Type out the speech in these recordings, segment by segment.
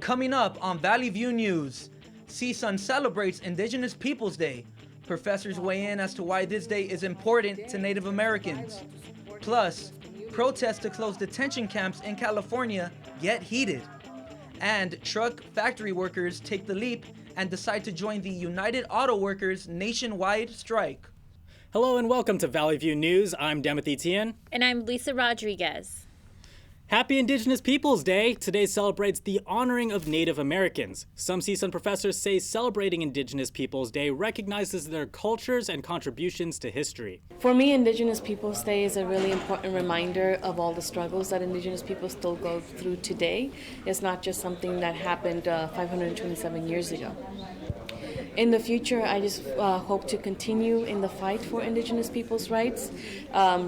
Coming up on Valley View News, CSUN celebrates Indigenous Peoples Day. Professors weigh in as to why this day is important to Native Americans. Plus, protests to close detention camps in California get heated. And truck factory workers take the leap and decide to join the United Auto Workers nationwide strike. Hello and welcome to Valley View News. I'm Demethy Tien. And I'm Lisa Rodriguez. Happy Indigenous Peoples Day! Today celebrates the honoring of Native Americans. Some CSUN professors say celebrating Indigenous Peoples Day recognizes their cultures and contributions to history. For me, Indigenous Peoples Day is a really important reminder of all the struggles that Indigenous people still go through today. It's not just something that happened 527 years ago. In the future, I just hope to continue in the fight for Indigenous people's rights,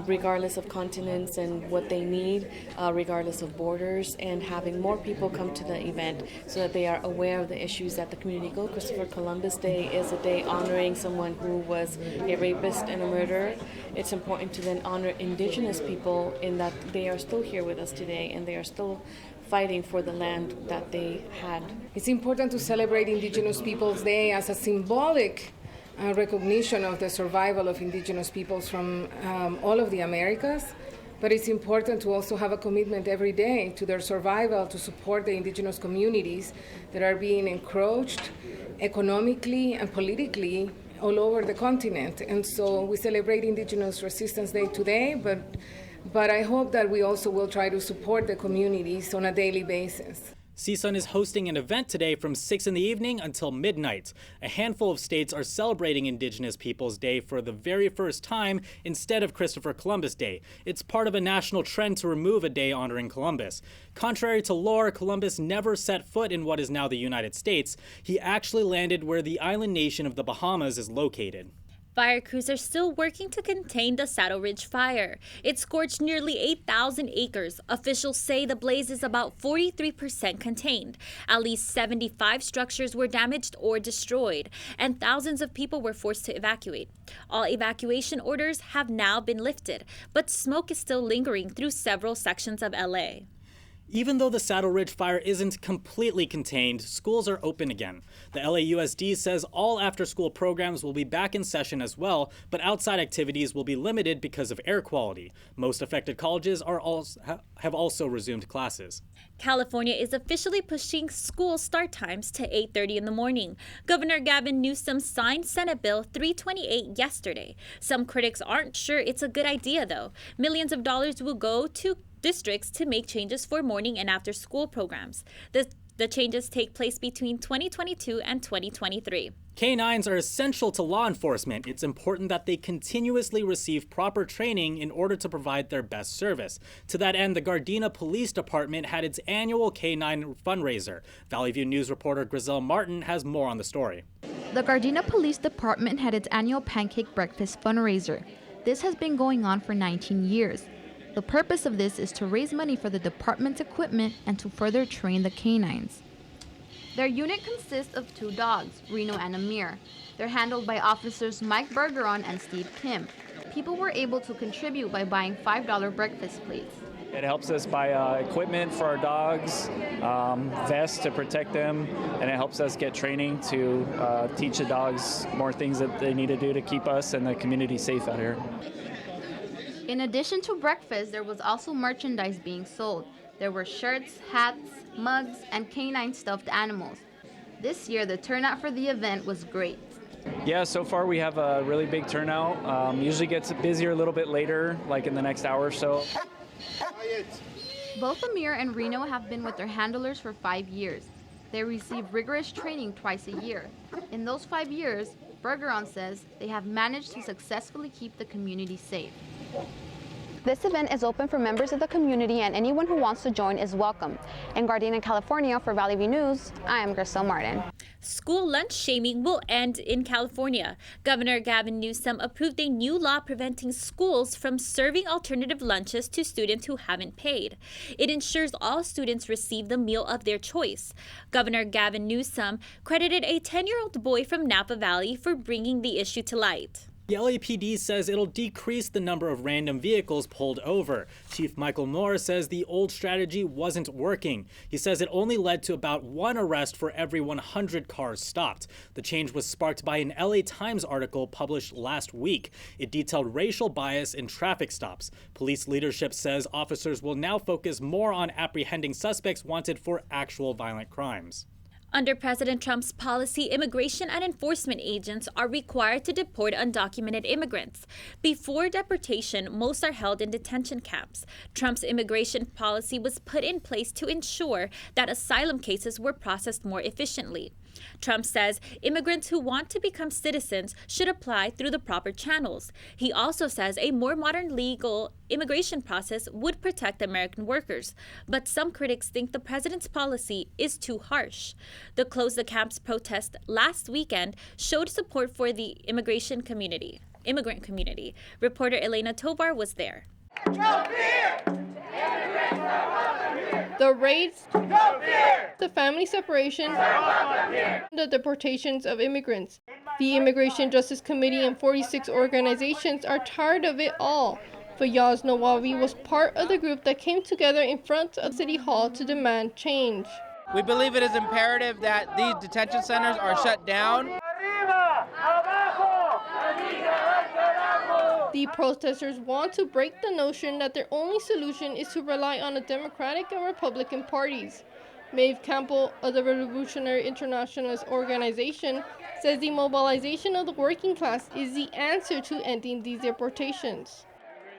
regardless of continents and what they need, regardless of borders, and having more people come to the event so that they are aware of the issues that the community go. Christopher Columbus Day is a day honoring someone who was a rapist and a murderer. It's important to then honor Indigenous people in that they are still here with us today and they are still fighting for the land that they had. It's important to celebrate Indigenous Peoples Day as a symbolic recognition of the survival of Indigenous peoples from all of the Americas, but it's important to also have a commitment every day to their survival, to support the Indigenous communities that are being encroached economically and politically all over the continent. And so we celebrate Indigenous Resistance Day today, but I hope that we also will try to support the communities on a daily basis. CSUN is hosting an event today from 6 in the evening until midnight. A handful of states are celebrating Indigenous Peoples Day for the very first time instead of Christopher Columbus Day. It's part of a national trend to remove a day honoring Columbus. Contrary to lore, Columbus never set foot in what is now the United States. He actually landed where the island nation of the Bahamas is located. Fire crews are still working to contain the Saddle Ridge fire. It scorched nearly 8,000 acres. Officials say the blaze is about 43% contained. At least 75 structures were damaged or destroyed, and thousands of people were forced to evacuate. All evacuation orders have now been lifted, but smoke is still lingering through several sections of LA. Even though the Saddle Ridge fire isn't completely contained, schools are open again. The LAUSD says all after-school programs will be back in session as well, but outside activities will be limited because of air quality. Most affected colleges have also resumed classes. California is officially pushing school start times to 8:30 in the morning. Governor Gavin Newsom signed Senate Bill 328 yesterday. Some critics aren't sure it's a good idea, though. Millions of dollars will go to districts to make changes for morning and after school programs. The changes take place between 2022 and 2023. K-9s are essential to law enforcement. It's important that they continuously receive proper training in order to provide their best service. To that end, the Gardena Police Department had its annual K-9 fundraiser. Valley View News reporter Griselle Martin has more on the story. The Gardena Police Department had its annual pancake breakfast fundraiser. This has been going on for 19 years. The purpose of this is to raise money for the department's equipment and to further train the canines. Their unit consists of 2 dogs, Reno and Amir. They're handled by officers Mike Bergeron and Steve Kim. People were able to contribute by buying $5 breakfast plates. It helps us buy equipment for our dogs, vests to protect them, and it helps us get training to teach the dogs more things that they need to do to keep us and the community safe out here. In addition to breakfast, there was also merchandise being sold. There were shirts, hats, mugs, and canine stuffed animals. This year, the turnout for the event was great. Yeah, so far we have a really big turnout. Usually gets busier a little bit later, like in the next hour or so. Both Amir and Reno have been with their handlers for 5 years. They receive rigorous training twice a year. In those 5 years, Bergeron says they have managed to successfully keep the community safe. This event is open for members of the community, and anyone who wants to join is welcome. In Gardena, California, for Valley View News, I am Griselle Martin. School lunch shaming will end in California. Governor Gavin Newsom approved a new law preventing schools from serving alternative lunches to students who haven't paid. It ensures all students receive the meal of their choice. Governor Gavin Newsom credited a 10-year-old boy from Napa Valley for bringing the issue to light. The LAPD says it'll decrease the number of random vehicles pulled over. Chief Michael Moore says the old strategy wasn't working. He says it only led to about 1 arrest for every 100 cars stopped. The change was sparked by an LA Times article published last week. It detailed racial bias in traffic stops. Police leadership says officers will now focus more on apprehending suspects wanted for actual violent crimes. Under President Trump's policy, immigration and enforcement agents are required to deport undocumented immigrants. Before deportation, most are held in detention camps. Trump's immigration policy was put in place to ensure that asylum cases were processed more efficiently. Trump says immigrants who want to become citizens should apply through the proper channels. He also says a more modern legal immigration process would protect American workers. But some critics think the president's policy is too harsh. The Close the Camps protest last weekend showed support for the immigrant community. Reporter Elena Tovar was there. No fear! The raids, the family separation, the deportations of immigrants. The Immigration Justice Committee and 46 organizations are tired of it all. Fayyaz Nawawi was part of the group that came together in front of City Hall to demand change. We believe it is imperative that these detention centers are shut down. The protesters want to break the notion that their only solution is to rely on the Democratic and Republican parties. Maeve Campbell of the Revolutionary Internationalist Organization says the mobilization of the working class is the answer to ending these deportations.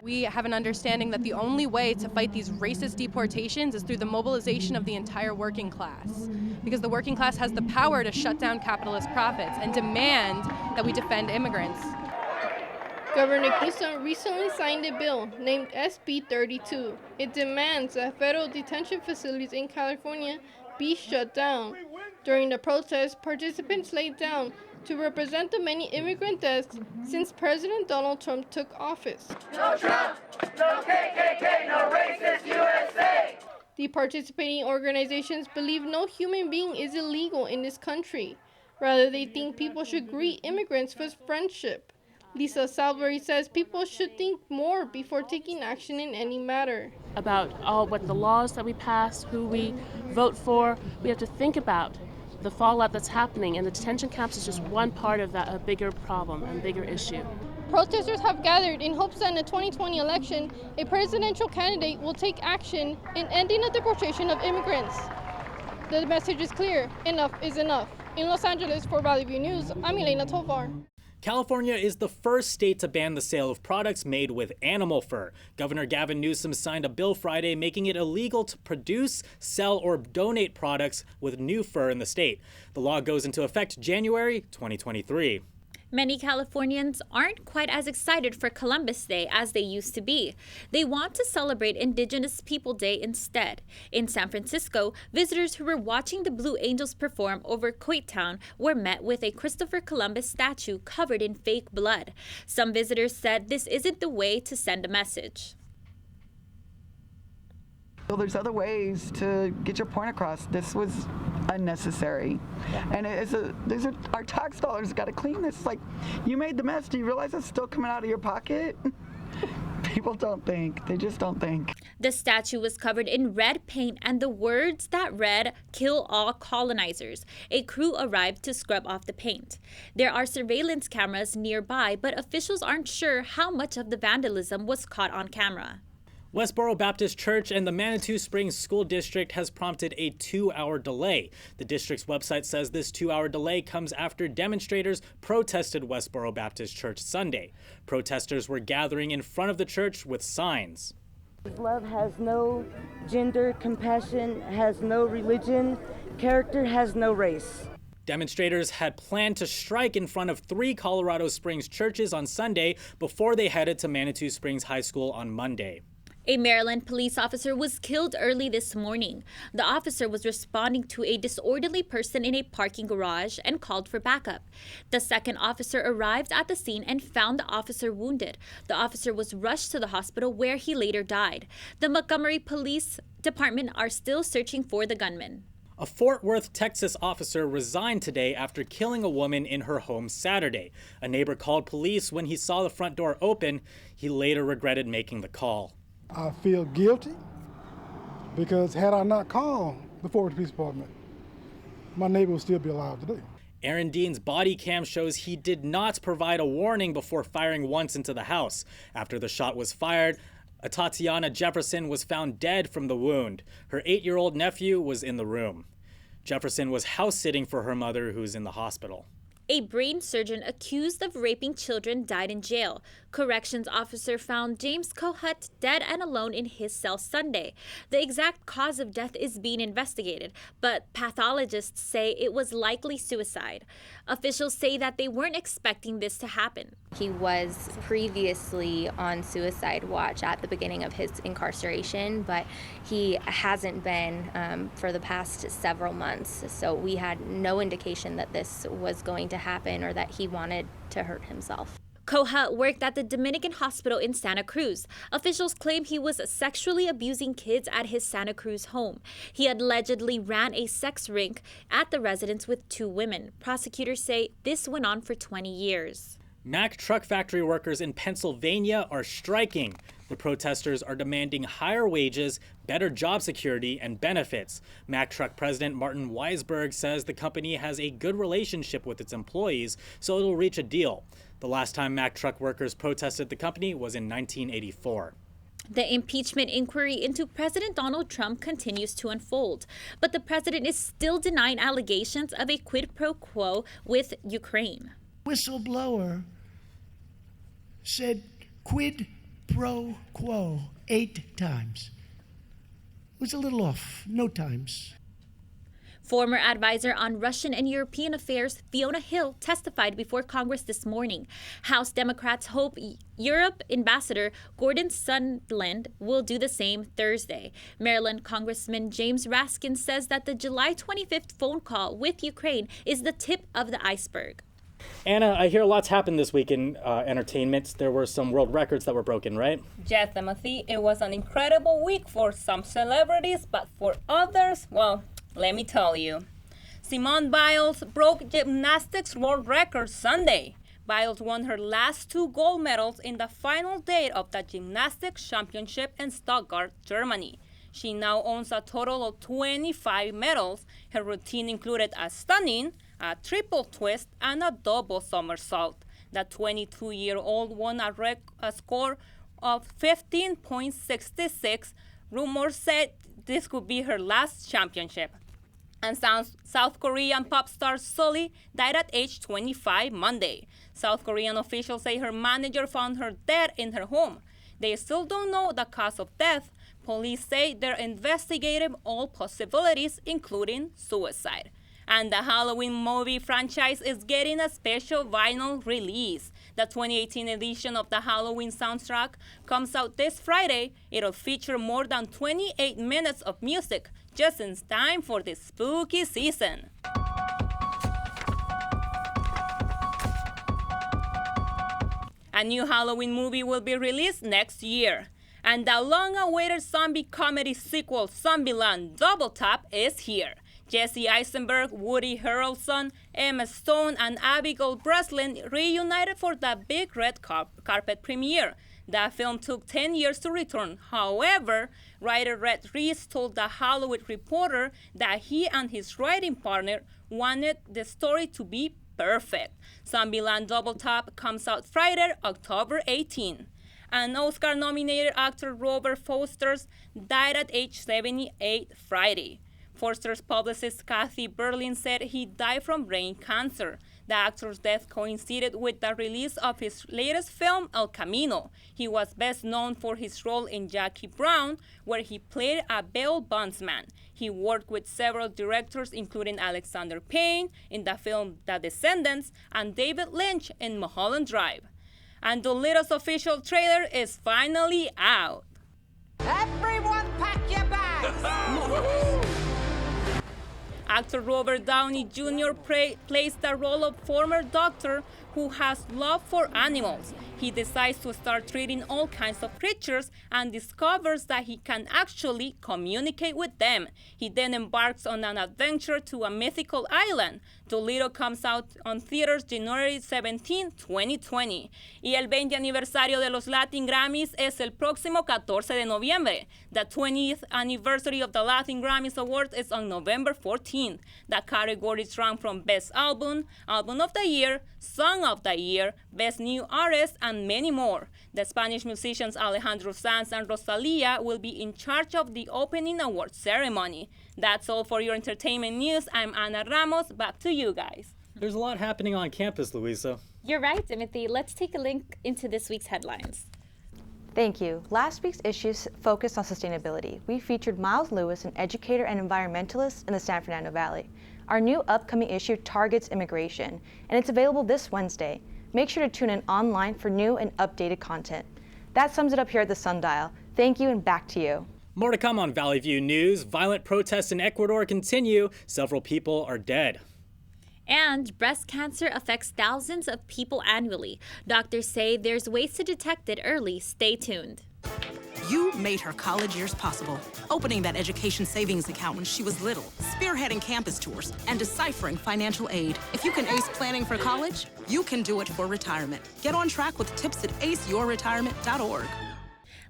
We have an understanding that the only way to fight these racist deportations is through the mobilization of the entire working class, because the working class has the power to shut down capitalist profits and demand that we defend immigrants. Governor Newsom recently signed a bill named SB 32. It demands that federal detention facilities in California be shut down. During the protest, participants laid down to represent the many immigrant deaths since President Donald Trump took office. No Trump, no KKK, no racist USA! The participating organizations believe no human being is illegal in this country. Rather, they think people should greet immigrants with friendship. Lisa Salvery says people should think more before taking action in any matter. About what the laws that we pass, who we vote for, we have to think about the fallout that's happening, and the detention camps is just one part of that, a bigger problem and bigger issue. Protesters have gathered in hopes that in the 2020 election, a presidential candidate will take action in ending the deportation of immigrants. The message is clear: enough is enough. In Los Angeles for Valley View News, I'm Elena Tovar. California is the first state to ban the sale of products made with animal fur. Governor Gavin Newsom signed a bill Friday making it illegal to produce, sell, or donate products with new fur in the state. The law goes into effect January 2023. Many Californians aren't quite as excited for Columbus Day as they used to be. They want to celebrate Indigenous People Day instead. In San Francisco, visitors who were watching the Blue Angels perform over Coitown were met with a Christopher Columbus statue covered in fake blood. Some visitors said this isn't the way to send a message. Well, there's other ways to get your point across. This was unnecessary. And these are our tax dollars got to clean this. Like, you made the mess. Do you realize it's still coming out of your pocket? People don't think. They just don't think. The statue was covered in red paint and the words that read, "Kill all colonizers." A crew arrived to scrub off the paint. There are surveillance cameras nearby, but officials aren't sure how much of the vandalism was caught on camera. Westboro Baptist Church and the Manitou Springs School District has prompted a 2-hour delay. The district's website says this 2-hour delay comes after demonstrators protested Westboro Baptist Church Sunday. Protesters were gathering in front of the church with signs. Love has no gender, compassion has no religion, character has no race. Demonstrators had planned to strike in front of 3 Colorado Springs churches on Sunday before they headed to Manitou Springs High School on Monday. A Maryland police officer was killed early this morning. The officer was responding to a disorderly person in a parking garage and called for backup. The second officer arrived at the scene and found the officer wounded. The officer was rushed to the hospital where he later died. The Montgomery Police Department are still searching for the gunman. A Fort Worth, Texas officer resigned today after killing a woman in her home Saturday. A neighbor called police when he saw the front door open. He later regretted making the call. I feel guilty because had I not called the Fort Worth Police Department, my neighbor would still be alive today. Aaron Dean's body cam shows he did not provide a warning before firing once into the house. After the shot was fired, Tatiana Jefferson was found dead from the wound. Her 8-year-old nephew was in the room. Jefferson was house-sitting for her mother, who's in the hospital. A brain surgeon accused of raping children died in jail. Corrections officer found James Kohut dead and alone in his cell Sunday. The exact cause of death is being investigated, but pathologists say it was likely suicide. Officials say that they weren't expecting this to happen. He was previously on suicide watch at the beginning of his incarceration, but he hasn't been for the past several months. So we had no indication that this was going to happen or that he wanted to hurt himself. Kohut worked at the Dominican hospital in Santa Cruz. Officials claim he was sexually abusing kids at his Santa Cruz home. He allegedly ran a sex rink at the residence with 2 women. Prosecutors say this went on for 20 years. Mack truck factory workers in Pennsylvania are striking. The protesters are demanding higher wages, better job security, and benefits. Mack Truck President Martin Weisberg says the company has a good relationship with its employees, so it'll reach a deal. The last time Mack Truck workers protested the company was in 1984. The impeachment inquiry into President Donald Trump continues to unfold, but the president is still denying allegations of a quid pro quo with Ukraine. Whistleblower said quid pro quo 8 times. It was a little off, no times. Former advisor on Russian and European affairs Fiona Hill testified before Congress this morning. House Democrats hope Europe Ambassador Gordon Sondland will do the same Thursday. Maryland Congressman James Raskin says that the July 25th phone call with Ukraine is the tip of the iceberg. Anna, I hear lots happened this week in entertainment. There were some world records that were broken, right? Yes, Timothy. It was an incredible week for some celebrities, but for others, well, let me tell you. Simone Biles broke gymnastics world record Sunday. Biles won her last 2 gold medals in the final day of the gymnastics championship in Stuttgart, Germany. She now owns a total of 25 medals. Her routine included a stunning, a triple twist, and a double somersault. The 22-year-old won a score of 15.66. Rumors said this could be her last championship. And South Korean pop star Sully died at age 25 Monday. South Korean officials say her manager found her dead in her home. They still don't know the cause of death. Police say they're investigating all possibilities, including suicide. And the Halloween movie franchise is getting a special vinyl release. The 2018 edition of the Halloween soundtrack comes out this Friday. It'll feature more than 28 minutes of music, just in time for this spooky season. A new Halloween movie will be released next year. And the long-awaited zombie comedy sequel, Zombieland Double Tap, is here. Jesse Eisenberg, Woody Harrelson, Emma Stone, and Abigail Breslin reunited for the big red carpet premiere. The film took 10 years to return. However, writer Rhett Reese told The Hollywood Reporter that he and his writing partner wanted the story to be perfect. Zombieland Double Tap comes out Friday, October 18. And Oscar-nominated actor Robert Foster died at age 78 Friday. Foster's publicist Kathy Berlin said he died from brain cancer. The actor's death coincided with the release of his latest film, El Camino. He was best known for his role in Jackie Brown, where he played a bail bondsman. He worked with several directors, including Alexander Payne in the film The Descendants and David Lynch in Mulholland Drive. And Dolittle official trailer is finally out. Everyone pack your bags! Actor Robert Downey Jr. plays the role of former doctor who has love for animals. he decides to start treating all kinds of creatures and discovers that he can actually communicate with them. He then embarks on an adventure to a mythical island. Dolittle comes out on theaters January 17, 2020. Y el 20 aniversario de los Latin Grammys es el próximo 14 de noviembre. The 20th anniversary of the Latin Grammys Awards is on November 14th. The categories run from Best Album, Album of the Year, Song of the Year, Best New Artist, and many more. The Spanish musicians Alejandro Sanz and Rosalía will be in charge of the opening award ceremony. That's all for your entertainment news. I'm Ana Ramos. Back to you guys. There's a lot happening on campus, Luisa. You're right, Timothy. Let's take a link into this week's headlines. Thank you. Last week's issues focused on sustainability. We featured Miles Lewis, an educator and environmentalist in the San Fernando Valley. Our new upcoming issue targets immigration, and it's available this Wednesday. Make sure to tune in online for new and updated content. That sums it up here at the Sundial. Thank you, and back to you. More to come on Valley View News. Violent protests in Ecuador continue. Several people are dead. And breast cancer affects thousands of people annually. Doctors say there's ways to detect it early. Stay tuned. You made her college years possible, opening that education savings account when she was little, spearheading campus tours, and deciphering financial aid. If you can ace planning for college, you can do it for retirement. Get on track with tips at aceyourretirement.org.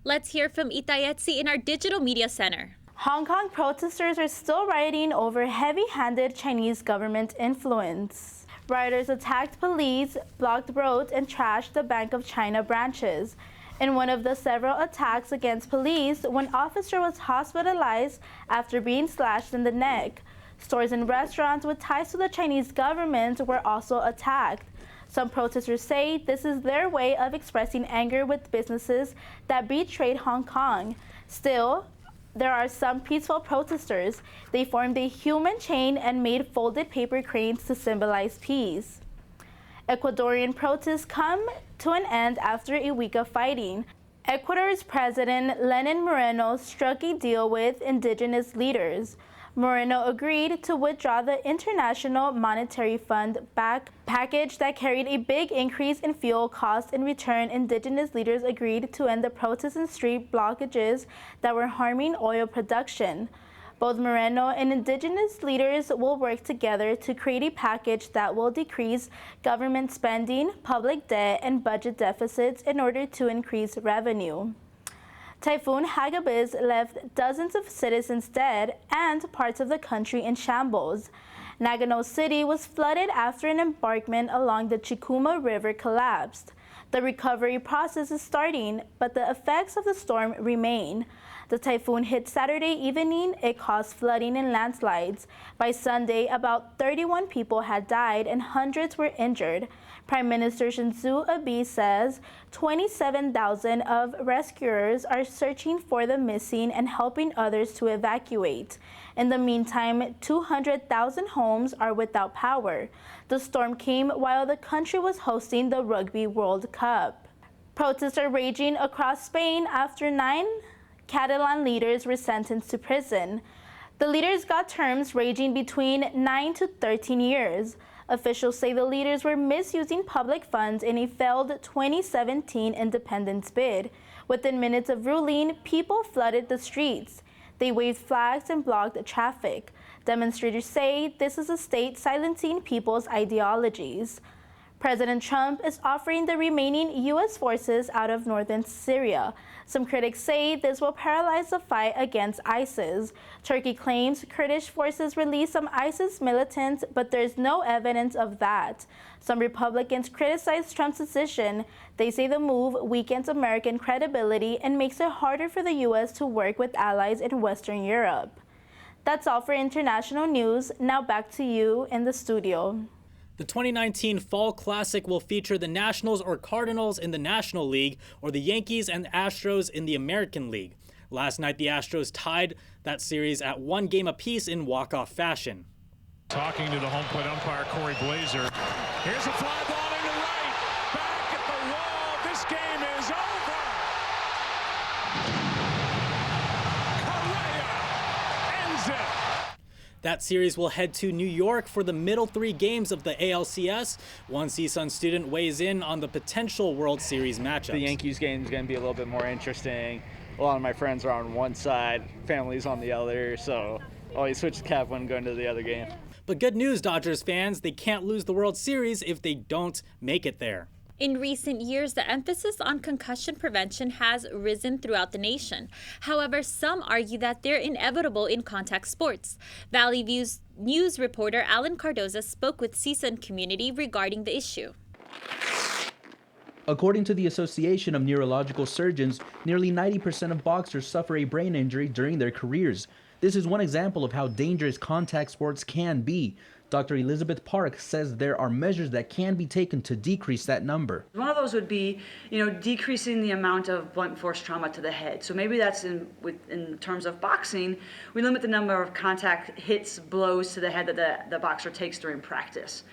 Let's hear from Itayetsi in our Digital Media Center. Hong Kong protesters are still rioting over heavy-handed Chinese government influence. Rioters attacked police, blocked roads, and trashed the Bank of China branches. In one of the several attacks against police, one officer was hospitalized after being slashed in the neck. Stores and restaurants with ties to the Chinese government were also attacked. Some protesters say this is their way of expressing anger with businesses that betrayed Hong Kong. Still, there are some peaceful protesters. They formed a human chain and made folded paper cranes to symbolize peace. Ecuadorian protests come to an end after a week of fighting. Ecuador's President Lenin Moreno struck a deal with indigenous leaders. Moreno agreed to withdraw the International Monetary Fund back package that carried a big increase in fuel costs. In return, indigenous leaders agreed to end the protests and street blockages that were harming oil production. Both Moreno and indigenous leaders will work together to create a package that will decrease government spending, public debt, and budget deficits in order to increase revenue. Typhoon Hagibis left dozens of citizens dead and parts of the country in shambles. Nagano City was flooded after an embankment along the Chikuma River collapsed. The recovery process is starting, but the effects of the storm remain. The typhoon hit Saturday evening. It caused flooding and landslides. By Sunday, about 31 people had died and hundreds were injured. Prime Minister Shinzo Abe says 27,000 of rescuers are searching for the missing and helping others to evacuate. In the meantime, 200,000 homes are without power. The storm came while the country was hosting the Rugby World Cup. Protests are raging across Spain after 9 Catalan leaders were sentenced to prison. The leaders got terms ranging between 9 to 13 years. Officials say the leaders were misusing public funds in a failed 2017 independence bid. Within minutes of ruling, people flooded the streets. They waved flags and blocked traffic. Demonstrators say this is a state silencing people's ideologies. President Trump is offering the remaining U.S. forces out of northern Syria. Some critics say this will paralyze the fight against ISIS. Turkey claims Kurdish forces released some ISIS militants, but there's no evidence of that. Some Republicans criticize Trump's decision. They say the move weakens American credibility and makes it harder for the U.S. to work with allies in Western Europe. That's all for international news. Now back to you in the studio. The 2019 Fall Classic will feature the Nationals or Cardinals in the National League or the Yankees and Astros in the American League. Last night, the Astros tied that series at 1 game apiece in walk-off fashion. Talking to the home plate umpire, Corey Blazer. Here's a fly ball into right. Back at the wall. This game is over. Correa ends it. That series will head to New York for the middle 3 games of the ALCS. One CSUN student weighs in on the potential World Series matchups. The Yankees game is going to be a little bit more interesting. A lot of my friends are on one side, families on the other, so always switch the cap when going to the other game. But good news, Dodgers fans, they can't lose the World Series if they don't make it there. In recent years, the emphasis on concussion prevention has risen throughout the nation. However, some argue that they're inevitable in contact sports. Valley View's news reporter Alan Cardoza spoke with CSUN community regarding the issue. According to the Association of Neurological Surgeons, nearly 90% of boxers suffer a brain injury during their careers. This is one example of how dangerous contact sports can be. Dr. Elizabeth Park says there are measures that can be taken to decrease that number. One of those would be, decreasing the amount of blunt force trauma to the head. So maybe that's in terms of boxing, we limit the number of contact hits, blows to the head that the boxer takes during practice.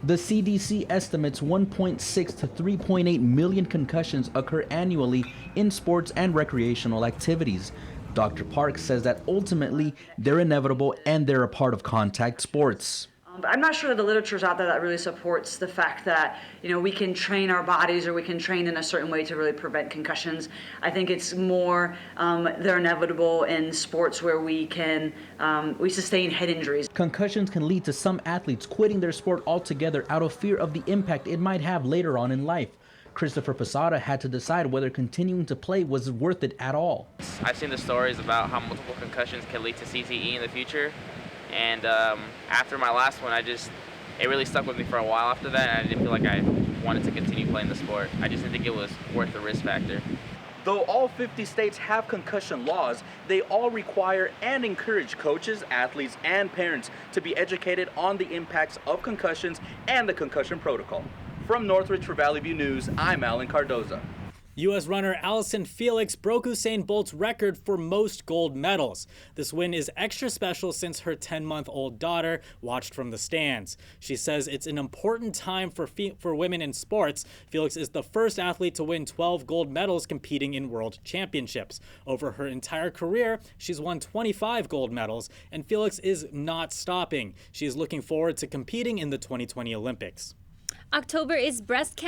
The CDC estimates 1.6 to 3.8 million concussions occur annually in sports and recreational activities. Dr. Park says that ultimately they're inevitable and they're a part of contact sports. But I'm not sure that the literature is out there that really supports the fact that we can train our bodies or we can train in a certain way to really prevent concussions. I think it's more they're inevitable in sports where we sustain head injuries. Concussions can lead to some athletes quitting their sport altogether out of fear of the impact it might have later on in life. Christopher Posada had to decide whether continuing to play was worth it at all. I've seen the stories about how multiple concussions can lead to CTE in the future, and after my last one, it really stuck with me for a while after that, and I didn't feel like I wanted to continue playing the sport. I just didn't think it was worth the risk factor. Though all 50 states have concussion laws, they all require and encourage coaches, athletes, and parents to be educated on the impacts of concussions and the concussion protocol. From Northridge for Valley View News, I'm Alan Cardoza. U.S. runner Allison Felix broke Usain Bolt's record for most gold medals. This win is extra special since her 10-month-old daughter watched from the stands. She says it's an important time for women in sports. Felix is the first athlete to win 12 gold medals competing in world championships. Over her entire career, she's won 25 gold medals, and Felix is not stopping. She is looking forward to competing in the 2020 Olympics. October is Breast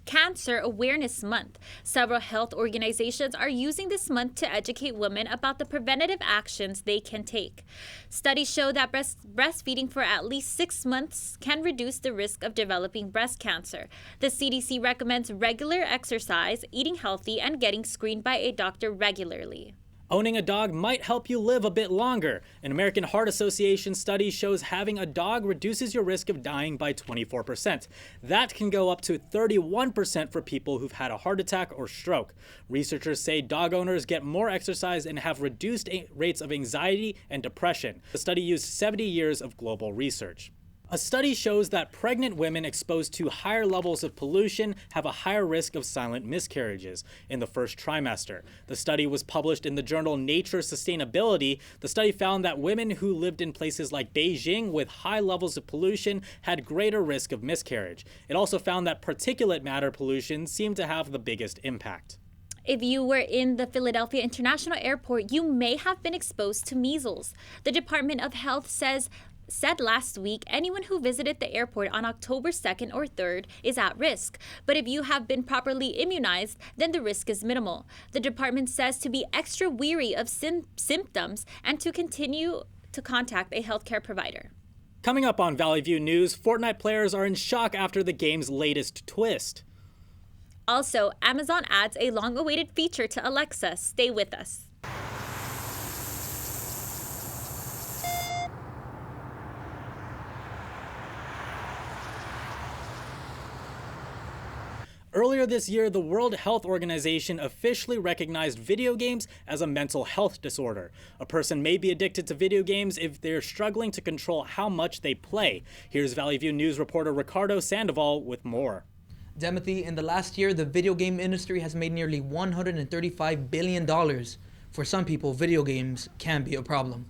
Cancer Awareness Month. Several health organizations are using this month to educate women about the preventative actions they can take. Studies show that breastfeeding for at least 6 months can reduce the risk of developing breast cancer. The CDC recommends regular exercise, eating healthy, and getting screened by a doctor regularly. Owning a dog might help you live a bit longer. An American Heart Association study shows having a dog reduces your risk of dying by 24%. That can go up to 31% for people who've had a heart attack or stroke. Researchers say dog owners get more exercise and have reduced rates of anxiety and depression. The study used 70 years of global research. A study shows that pregnant women exposed to higher levels of pollution have a higher risk of silent miscarriages in the first trimester. The study was published in the journal Nature Sustainability. The study found that women who lived in places like Beijing with high levels of pollution had greater risk of miscarriage. It also found that particulate matter pollution seemed to have the biggest impact. If you were in the Philadelphia International Airport, you may have been exposed to measles. The Department of Health said last week anyone who visited the airport on October 2nd or 3rd is at risk. But if you have been properly immunized, then the risk is minimal. The department says to be extra wary of symptoms and to continue to contact a healthcare provider. Coming up on Valley View News, Fortnite players are in shock after the game's latest twist. Also, Amazon adds a long-awaited feature to Alexa. Stay with us. Earlier this year, the World Health Organization officially recognized video games as a mental health disorder. A person may be addicted to video games if they're struggling to control how much they play. Here's Valley View News reporter Ricardo Sandoval with more. Timothy, in the last year, the video game industry has made nearly $135 billion. For some people, video games can be a problem.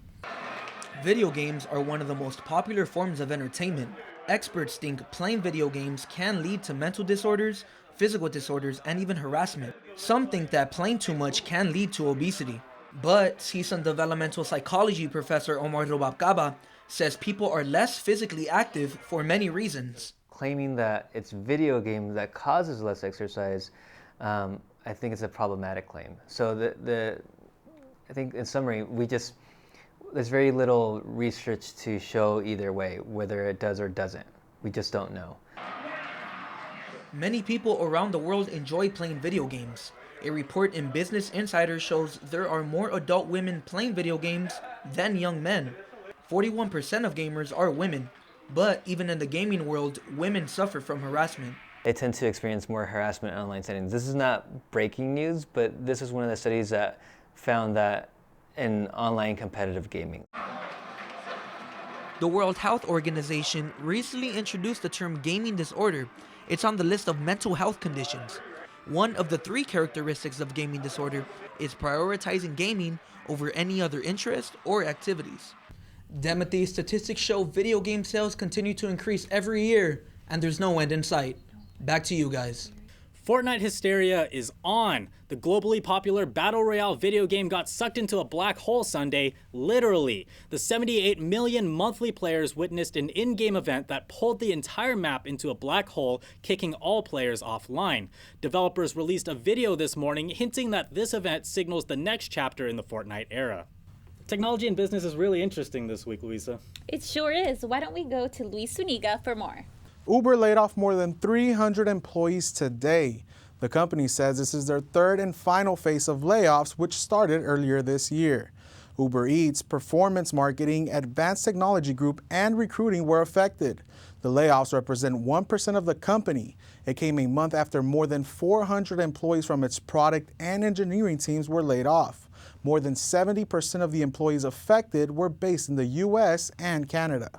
Video games are one of the most popular forms of entertainment. Experts think playing video games can lead to mental disorders, physical disorders, and even harassment. Some think that playing too much can lead to obesity. But CSUN developmental psychology professor Omar Robabkaba says people are less physically active for many reasons. Claiming that it's video games that causes less exercise, I think it's a problematic claim. So I think in summary, there's very little research to show either way, whether it does or doesn't. We just don't know. Many people around the world enjoy playing video games. A report in Business Insider shows there are more adult women playing video games than young men. 41% of gamers are women, but even in the gaming world, women suffer from harassment. They tend to experience more harassment in online settings. This is not breaking news, but this is one of the studies that found that in online competitive gaming. The World Health Organization recently introduced the term gaming disorder. It's on the list of mental health conditions. One of the 3 characteristics of gaming disorder is prioritizing gaming over any other interest or activities. Demothy, statistics show video game sales continue to increase every year, and there's no end in sight. Back to you guys. Fortnite hysteria is on. The globally popular Battle Royale video game got sucked into a black hole Sunday, literally. The 78 million monthly players witnessed an in-game event that pulled the entire map into a black hole, kicking all players offline. Developers released a video this morning hinting that this event signals the next chapter in the Fortnite era. Technology and business is really interesting this week, Luisa. It sure is. Why don't we go to Luis Zuniga for more? Uber laid off more than 300 employees today. The company says this is their third and final phase of layoffs, which started earlier this year. Uber Eats, Performance Marketing, Advanced Technology Group, and Recruiting were affected. The layoffs represent 1% of the company. It came a month after more than 400 employees from its product and engineering teams were laid off. More than 70% of the employees affected were based in the U.S. and Canada.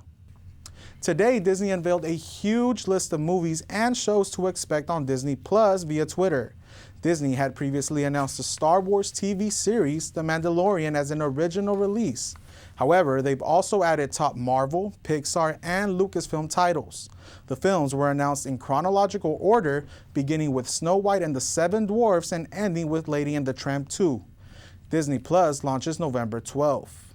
Today, Disney unveiled a huge list of movies and shows to expect on Disney Plus via Twitter. Disney had previously announced the Star Wars TV series, The Mandalorian, as an original release. However, they've also added top Marvel, Pixar, and Lucasfilm titles. The films were announced in chronological order, beginning with Snow White and the Seven Dwarfs and ending with Lady and the Tramp 2. Disney Plus launches November 12th.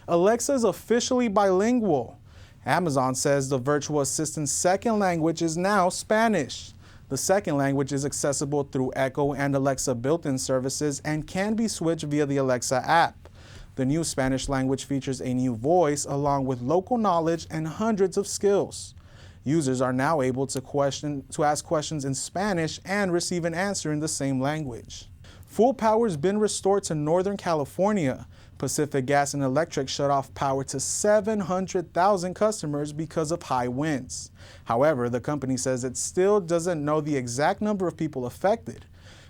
Alexa is officially bilingual. Amazon says the virtual assistant's second language is now Spanish. The second language is accessible through Echo and Alexa built-in services and can be switched via the Alexa app. The new Spanish language features a new voice along with local knowledge and hundreds of skills. Users are now able to ask questions in Spanish and receive an answer in the same language. Full power has been restored to Northern California. Pacific Gas and Electric shut off power to 700,000 customers because of high winds. However, the company says it still doesn't know the exact number of people affected.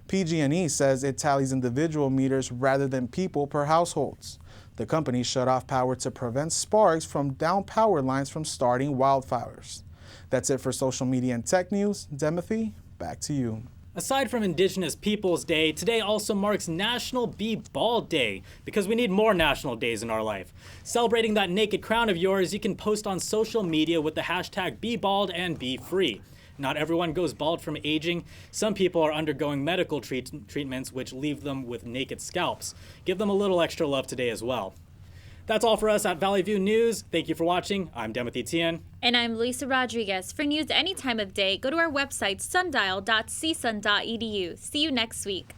PG&E says it tallies individual meters rather than people per households. The company shut off power to prevent sparks from down power lines from starting wildfires. That's it for social media and tech news. Demothy, back to you. Aside from Indigenous Peoples Day, today also marks National Be Bald Day, because we need more national days in our life. Celebrating that naked crown of yours, you can post on social media with the hashtag BeBald and Be Free. Not everyone goes bald from aging. Some people are undergoing medical treatments which leave them with naked scalps. Give them a little extra love today as well. That's all for us at Valley View News. Thank you for watching. I'm Demothy Tien. And I'm Luisa Rodriguez. For news any time of day, go to our website, sundial.csun.edu. See you next week.